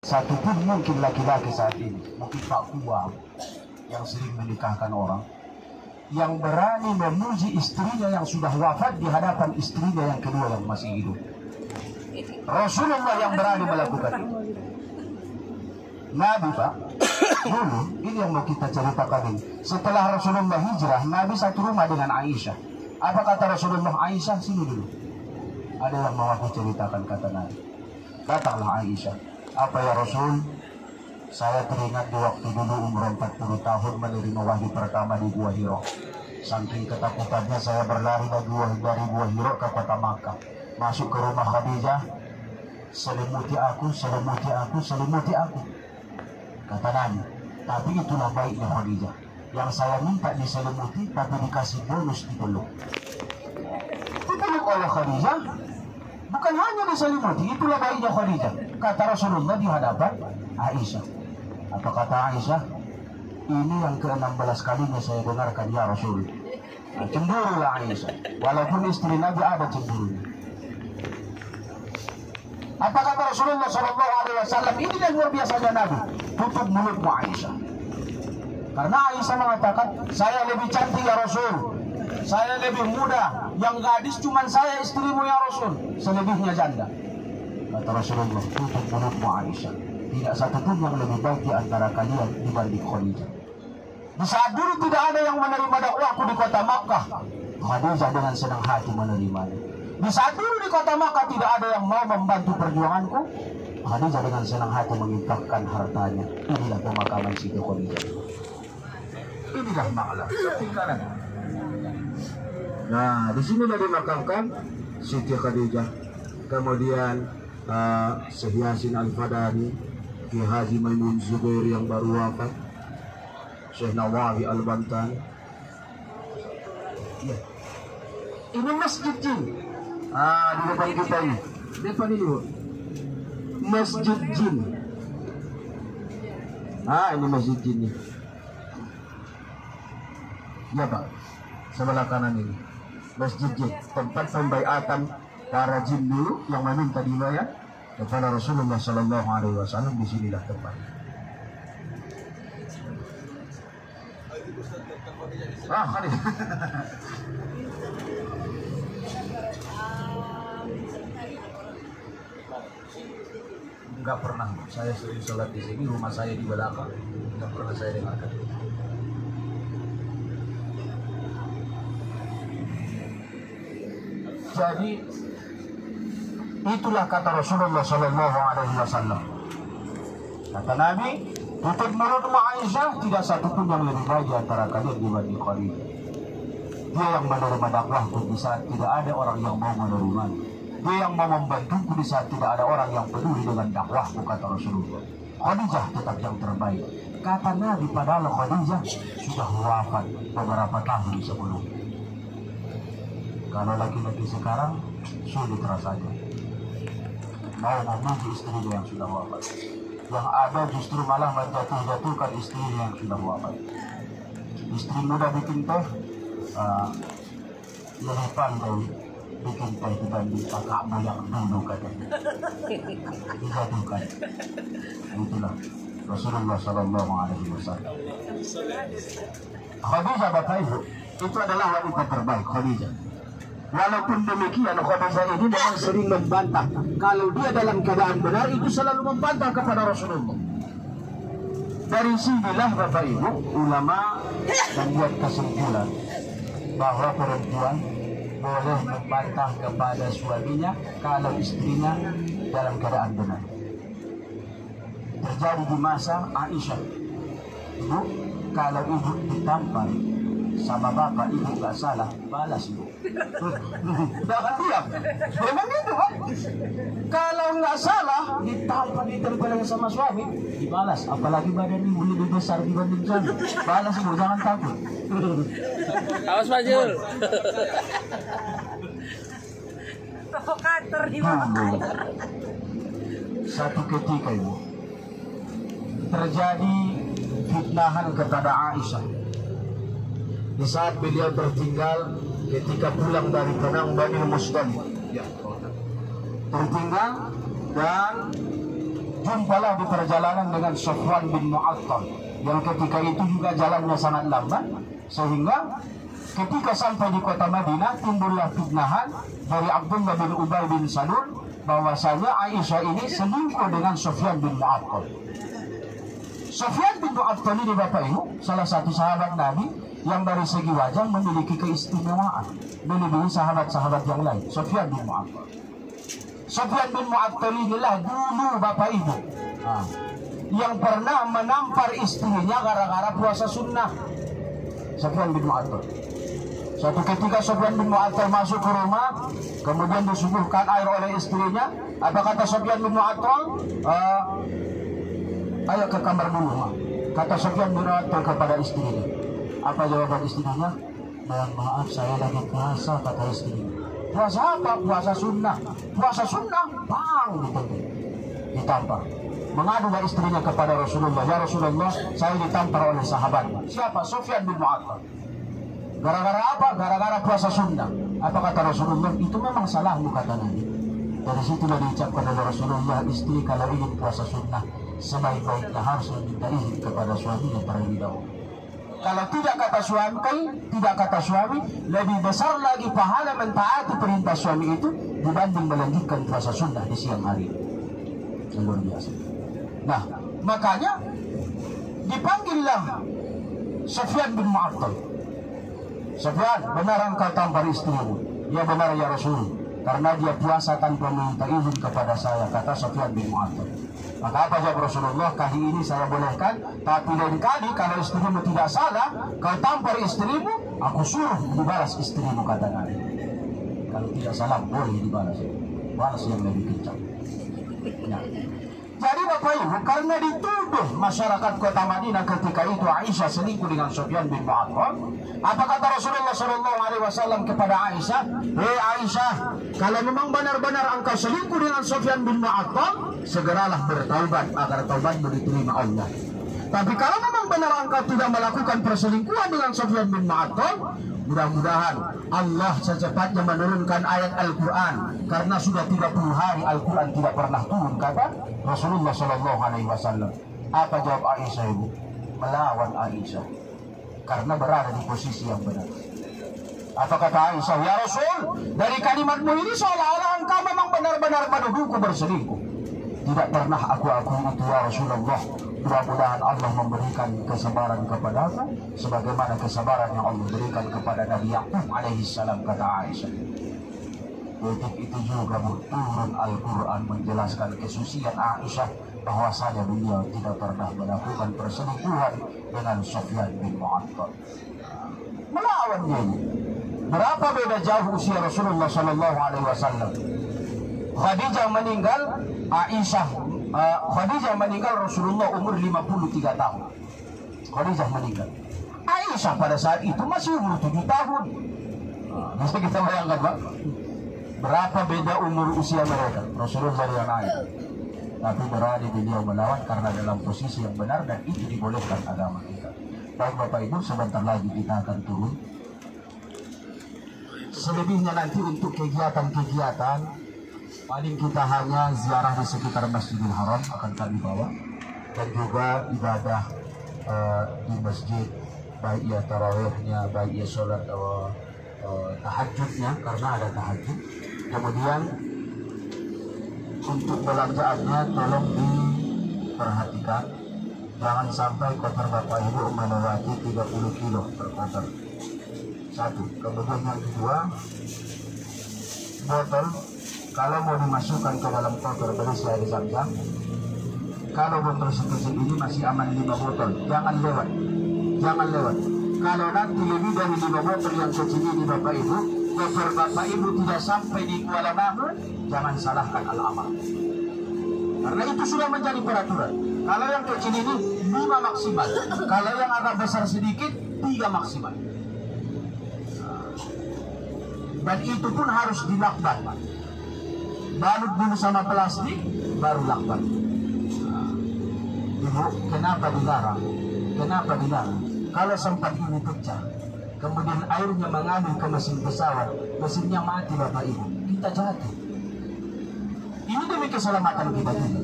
Satupun mungkin laki-laki saat ini, mungkin Pak Kuwa yang sering menikahkan orang, yang berani memuji istrinya yang sudah wafat di hadapan istrinya yang kedua yang masih hidup. Rasulullah yang berani melakukan itu. Nabi, Pak, dulu ini yang mau kita ceritakan ini. Setelah Rasulullah hijrah, Nabi satu rumah dengan Aisyah. Apa kata Rasulullah? Aisyah, sini dulu. Ada yang mau aku ceritakan, kata Nabi. Datanglah Aisyah. Apa ya Rasul? Saya teringat di waktu dulu umur 40 tahun menerima wahyu pertama di Gua Hiro. Saking ketakutannya saya berlari dari Gua Hiro ke kota Makkah. Masuk ke rumah Khadijah. Selimuti aku, selimuti aku, selimuti aku. Kata Nabi, tapi itulah baiknya Khadijah. Yang saya minta diselimuti tapi dikasih bonus dipeluk. Dipeluk oleh Khadijah. Bukan hanya diselimuti, itulah baiknya Khadijah. Kata Rasulullah di hadapan Aisyah. Apa kata Aisyah? Ini yang ke-16 kalinya saya dengarkan ya Rasul. Nah, cemburulah Aisyah. Walaupun istri Nabi ada cemburunya. Apa kata Rasulullah SAW? Ini yang luar biasanya Nabi. Tutup mulutmu Aisyah. Karena Aisyah mengatakan, saya lebih cantik ya Rasul. Saya lebih muda. Yang gadis cuma saya istrimu ya Rasul. Selebihnya janda. Kata Rasulullah, tutup mulutmu Aisyah. Tidak satu pun yang lebih baik di antara kalian dibanding Khadijah. Di saat dulu tidak ada yang menerima dakwahku di kota Makkah, Khadijah dengan senang hati menerimanya. Di saat dulu di kota Makkah tidak ada yang mau membantu perjuanganku, Khadijah dengan senang hati menginfakkan hartanya. Inilah pemakaman Siti Khadijah. Inilah makna. Nah, di sinilah dimakamkan Siti Khadijah. Kemudian Syekh Yasin Al-Fadani, Ki Haji Maimun Zubair yang baru wafat, Syekh Nawawi Al-Bantan. Ya. Ini masjid jin. Di depan kita ini. Depan ini, Bu. Masjid jin. Ini masjid jin nih. Ya, Pak. Sebelah kanan ini. Masjid jin. Tempat pembaiatan para jin dulu yang meminta dibayar kepada Rasulullah Sallallahu Alaihi Wasallam. Di sinilah tempat. Enggak pernah. Saya sering sholat di sini. Rumah saya di belakang. Enggak pernah saya dengarkan. Jadi itulah kata Rasulullah Sallallahu Alaihi Wasallam. Kata Nabi, tutup mulutmu Aisyah, tidak satu pun yang lebih baik antara kalian dibanding Khadijah. Dia yang menerima dakwahku di saat tidak ada orang yang mau menerima. Dia yang mau membantuku di saat tidak ada orang yang peduli dengan dakwahku, kata Rasulullah. Khadijah tetap yang terbaik. Kata Nabi, padahal Khadijah sudah wafat beberapa tahun sebelum. Kalau laki-laki sekarang sulit rasanya mau memuji istrinya yang sudah wafat. Yang ada justru malah menjatuh-jatuhkan istrinya yang sudah wafat. Istri muda bikin teh lebih pandai bikin teh dibanding kakakmu yang dulu katanya. Dijatuhkan. Itulah Rasulullah Sallallahu Alaihi Wasallam. Khadijah, Bapak Ibu, itu adalah wanita terbaik, Khadijah. Walaupun demikian, Khadijah ini memang sering membantah. Kalau dia dalam keadaan benar, itu selalu membantah kepada Rasulullah. Dari sinilah Bapak Ibu, ulama membuat kesimpulan bahwa perempuan boleh membantah kepada suaminya kalau istrinya dalam keadaan benar. Terjadi di masa Aisyah. Ibu, kalau ibu ditampar sama bapak, ibu gak salah, balas ibu. Jangan diam. Memang itu, Pak. Kalau nggak salah, ditampar ditempelin sama suami, dibalas. Apalagi badan ibu lebih besar dibanding suami, balas ibu, jangan takut. Awas Pak Jul. Provokator di Satu ketika ibu terjadi fitnahan kepada Aisyah. Di saat beliau tertinggal ketika pulang dari perang Bani Mustalif, tertinggal dan jumpalah di perjalanan dengan Safwan bin Mu'attal, yang ketika itu juga jalannya sangat lambat, sehingga ketika sampai di kota Madinah timbullah fitnahan dari Abdullah bin Ubay bin Salul bahwasanya Aisyah ini selingkuh dengan Safwan bin Mu'attal. Safwan bin Mu'attal ini Bapak Ibu salah satu sahabat Nabi yang dari segi wajah memiliki keistimewaan melebihi sahabat-sahabat yang lain. Safwan bin Mu'attal. Safwan bin Mu'attal inilah dulu Bapak Ibu yang pernah menampar istrinya gara-gara puasa sunnah. Safwan bin Mu'attal. Suatu ketika Safwan bin Mu'attal masuk ke rumah, kemudian disuguhkan air oleh istrinya. Apa kata Safwan bin Mu'attal? Ayo ke kamar dulu. Kata Safwan bin Mu'attal kepada istrinya. Apa jawaban istrinya? Mohon maaf, saya lagi puasa, kata istrinya. Puasa apa? Puasa sunnah. Puasa sunnah? Bang! Ditampar. Mengadulah istrinya kepada Rasulullah. Ya Rasulullah, saya ditampar oleh sahabat. Siapa? Safwan bin Mu'attal. Gara-gara apa? Gara-gara puasa sunnah. Apa kata Rasulullah? Itu memang salahmu, kata Nabi. Dari situlah diucapkan oleh Rasulullah, istri kalau ingin puasa sunnah, sebaik-baiknya harus meminta izin kepada suaminya terlebih dahulu. Kalau tidak kata suami, lebih besar lagi pahala mentaati perintah suami itu dibanding melanjutkan puasa sunnah di siang hari. Luar biasa. Nah, makanya dipanggillah Safwan bin Mu'attal. Safwan, benar engkau tampar istrimu? Ya benar ya Rasul, karena dia puasa tanpa meminta izin kepada saya, kata Safwan bin Mu'attal. Maka apa jawab Rasulullah? Kali ini saya bolehkan, tapi lain kali kalau istrimu tidak salah, kau tampar istrimu, aku suruh dibalas istrimu, kata Nabi. Kalau tidak salah boleh dibalas, balas yang lebih kencang. Nah, jadi Bapak Ibu, karena dituduh masyarakat kota Madinah ketika itu Aisyah selingkuh dengan Safwan bin Mu'attal, apa kata Rasulullah SAW kepada Aisyah? Hei Aisyah, kalau memang benar-benar engkau selingkuh dengan Safwan bin Mu'attal, segeralah bertaubat agar taubatmu diterima Allah. Tapi kalau memang benar engkau tidak melakukan perselingkuhan dengan Safwan bin Mu'attal, mudah-mudahan Allah secepatnya menurunkan ayat Al-Quran, karena sudah 30 hari Al-Quran tidak pernah turun, kata Rasulullah SAW. Apa jawab Aisyah ibu? Melawan Aisyah, karena berada di posisi yang benar. Apa kata Aisyah? Ya Rasul, dari kalimatmu ini seolah-olah engkau memang benar-benar menuduhku berselingkuh. Tidak pernah aku itu ya Rasulullah. Mudah-mudahan Allah memberikan kesabaran kepadaku sebagaimana kesabaran yang Allah berikan kepada Nabi Yaqub alaihissalam, kata Aisyah. Ketika itu juga turun Al-Quran menjelaskan kesucian Aisyah, bahwasanya beliau tidak pernah melakukan perselingkuhan dengan Safwan bin Mu'attal. Melawan dia. Berapa beda jauh usia Rasulullah SAW? Khadijah meninggal, Khadijah meninggal Rasulullah umur 53 tahun. Khadijah meninggal. Aisyah pada saat itu masih umur 7 tahun. Bisa kita bayangkan, Pak? Berapa beda umur usia mereka? Rasulullah dan Aisyah. Tapi berani beliau melawan karena dalam posisi yang benar, dan itu dibolehkan agama kita. Baik Bapak Ibu, sebentar lagi kita akan turun. Selebihnya nanti untuk kegiatan-kegiatan, paling kita hanya ziarah di sekitar Masjidil Haram akan kami bawa, dan juga ibadah di masjid, baik ya tarawihnya, baik ya sholat tahajudnya, karena ada tahajud. Kemudian untuk belanjaannya tolong diperhatikan, jangan sampai kotor Bapak Ibu melewati 30 kilo per kotor. Satu. Kemudian yang kedua, botol kalau mau dimasukkan ke dalam kotor berisi air zam-zam, kalau botol sekecil ini masih aman 5 botol, jangan lewat. Kalau nanti lebih dari 5 botol yang kecil ini Bapak Ibu, kotor Bapak Ibu tidak sampai di Kuala Namu, jangan salahkan al-amal. Karena itu sudah menjadi peraturan. Kalau yang kecil ini 5 maksimal, kalau yang agak besar sedikit 3 maksimal. Dan itu pun harus dilakban. Balut dulu sama plastik, baru lakban. Ibu, kenapa dilarang? Kalau sempat ini pecah, kemudian airnya mengalir ke mesin pesawat, mesinnya mati Bapak Ibu, kita jatuh. Ini demi keselamatan kita juga.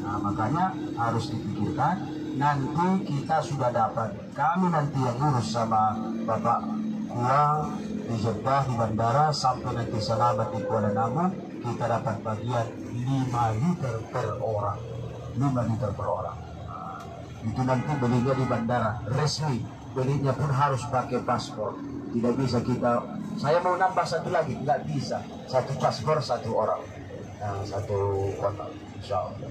Nah, makanya harus dipikirkan. Nanti kita sudah dapat, kami nanti yang urus sama Bapak Kua di Jeddah di bandara sampai nanti selamat di Kuala Namu, kita dapat bagian 5 liter per orang. 5 liter per orang. Nah, itu nanti belinya di bandara resmi, belinya pun harus pakai paspor. Tidak bisa kita, saya mau nambah satu lagi, nggak bisa. Satu paspor satu orang. Nah, satu kotak, insya Allah.